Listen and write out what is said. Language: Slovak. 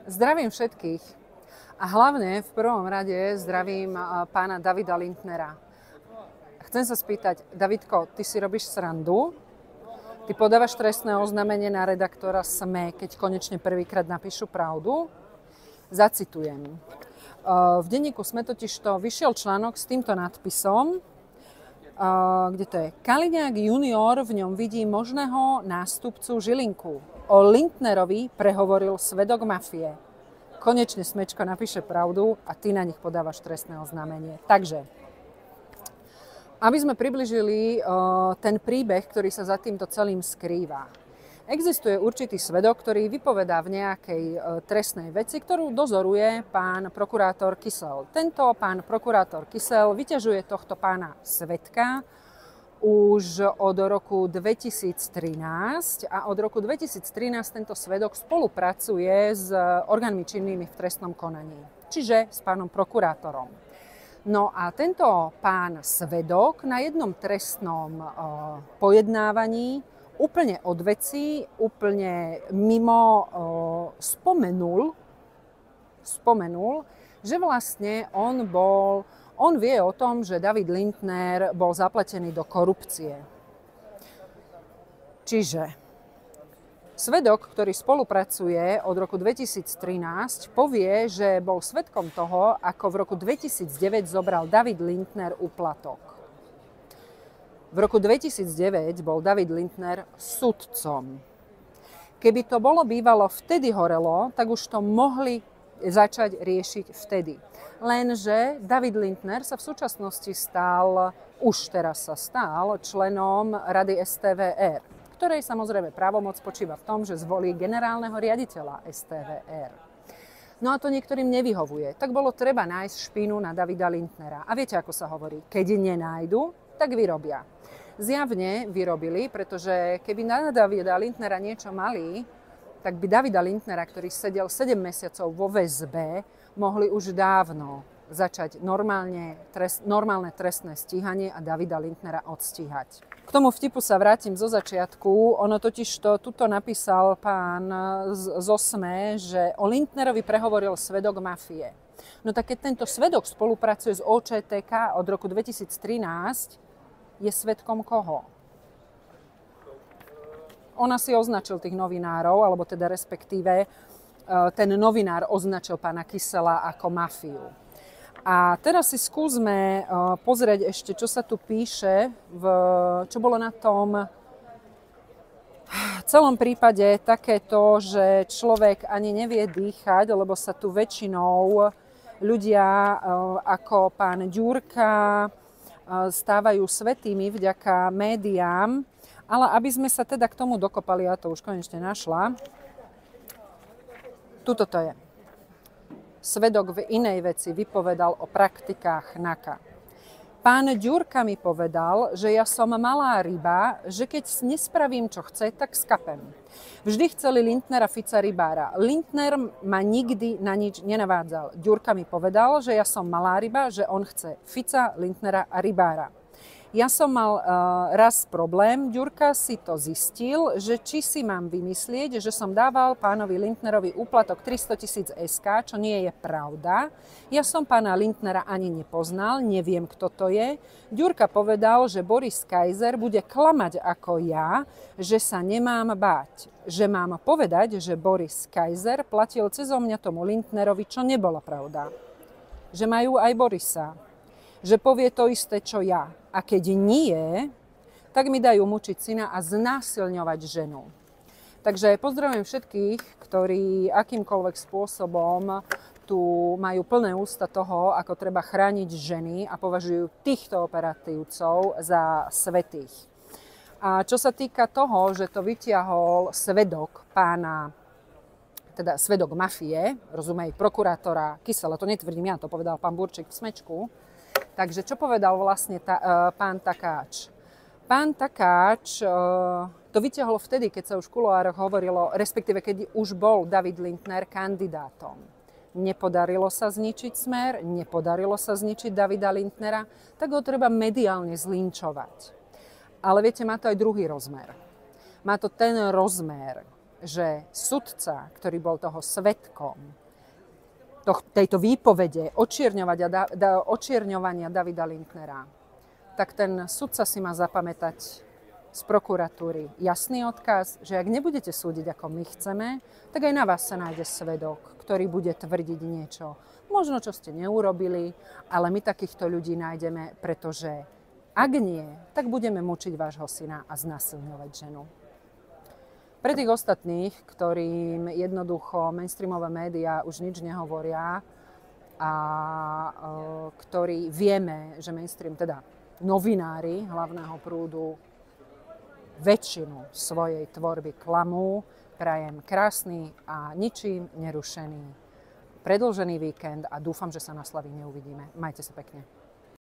Zdravím všetkých a hlavne v prvom rade zdravím pána Davida Lindnera. Chcem sa spýtať, Davidko, ty si robíš srandu? Ty podávaš trestné oznámenie na redaktora SME, keď konečne prvýkrát napíšu pravdu? Zacitujem. V denníku SME totižto vyšiel článok s týmto nadpisom, kde to je: Kaliňák junior v ňom vidí možného nástupcu Žilinku. O Lindnerovi prehovoril svedok mafie. Konečne Smečko napíše pravdu a ty na nich podávaš trestné oznámenie. Takže, aby sme približili ten príbeh, ktorý sa za týmto celým skrýva. Existuje určitý svedok, ktorý vypovedá v nejakej trestnej veci, ktorú dozoruje pán prokurátor Kysel. Tento pán prokurátor Kysel vyťažuje tohto pána svedka už od roku 2013 a od roku 2013 tento svedok spolupracuje s orgánmi činnými v trestnom konaní, čiže s pánom prokurátorom. No a tento pán svedok na jednom trestnom pojednávaní úplne od veci, úplne mimo spomenul, že vlastne on vie o tom, že David Lindner bol zapletený do korupcie. Čiže svedok, ktorý spolupracuje od roku 2013, povie, že bol svedkom toho, ako v roku 2009 zobral David Lindner úplatok. V roku 2009 bol David Lindner sudcom. Keby to bolo bývalo vtedy horelo, tak už to mohli začať riešiť vtedy. Lenže David Lindner sa v súčasnosti teraz sa stal členom Rady STVR, ktorej samozrejme právomoc spočíva v tom, že zvolí generálneho riaditeľa STVR. No a to niektorým nevyhovuje. Tak bolo treba nájsť špínu na Davida Lindnera. A viete, ako sa hovorí, keď nenájdu, tak vyrobia. Zjavne vyrobili, pretože keby na Davida Lindnera niečo mali, tak by Davida Lindnera, ktorý sedel 7 mesiacov vo väzbe, mohli už dávno začať normálne trestné stíhanie a Davida Lindnera odstíhať. K tomu vtipu sa vrátim zo začiatku. Ono totižto tuto napísal pán zo SME, že o Lindnerovi prehovoril svedok mafie. No tak keď tento svedok spolupracuje s OČTK od roku 2013, je svedkom koho? On si označil tých novinárov, alebo teda respektíve ten novinár označil pána Kysela ako mafiu. A teraz si skúsme pozrieť ešte, čo sa tu píše, čo bolo na tom celom prípade takéto, že človek ani nevie dýchať, lebo sa tu väčšinou ľudia ako pán Ďurka stávajú svätými vďaka médiám. Ale aby sme sa teda k tomu dokopali, ja to už konečne našla. Tuto to je. Svedok v inej veci vypovedal o praktikách NAKA. Pán Ďurka mi povedal, že ja som malá ryba, že keď nespravím, čo chce, tak skapem. Vždy chceli Lindnera, Fica, Rybára. Lindner ma nikdy na nič nenavádzal. Ďurka mi povedal, že ja som malá ryba, že on chce Fica, Lindnera a Rybára. Ja som mal raz problém, Ďurka si to zistil, že či si mám vymyslieť, že som dával pánovi Lindnerovi úplatok 300 000 SK, čo nie je pravda. Ja som pána Lindnera ani nepoznal, neviem, kto to je. Ďurka povedal, že Boris Kaiser bude klamať ako ja, že sa nemám báť. Že mám povedať, že Boris Kaiser platil cezo mňa tomu Lindnerovi, čo nebolo pravda. Že majú aj Borisa. Že povie to isté, čo ja. A keď nie, tak mi dajú mučiť syna a znásilňovať ženu. Takže pozdravujem všetkých, ktorí akýmkoľvek spôsobom tu majú plné ústa toho, ako treba chrániť ženy a považujú týchto operatívcov za svätých. A čo sa týka toho, že to vytiahol svedok svedok mafie, rozumej, prokurátora Kysela, to netvrdím ja, to povedal pán Burčík v Smečku. Takže čo povedal vlastne pán Takáč? Pán Takáč to vytiahol vtedy, keď sa už v kuloároch hovorilo, respektíve keď už bol David Lindner kandidátom. Nepodarilo sa zničiť Smer, nepodarilo sa zničiť Davida Lindnera, tak ho treba mediálne zlinčovať. Ale viete, má to aj druhý rozmer. Má to ten rozmer, že sudca, ktorý bol toho svedkom, tejto výpovede očierňovania Davida Lindnera, tak ten sudca si má zapamätať z prokuratúry jasný odkaz, že ak nebudete súdiť, ako my chceme, tak aj na vás sa nájde svedok, ktorý bude tvrdiť niečo. Možno, čo ste neurobili, ale my takýchto ľudí nájdeme, pretože ak nie, tak budeme mučiť vášho syna a znasilňovať ženu. Pre tých ostatných, ktorým jednoducho mainstreamové médiá už nič nehovoria a ktorí vieme, že mainstream, teda novinári hlavného prúdu, väčšinu svojej tvorby klamú, prajem krásny a ničím nerušený predĺžený víkend a dúfam, že sa na Slavíne uvidíme. Majte sa pekne.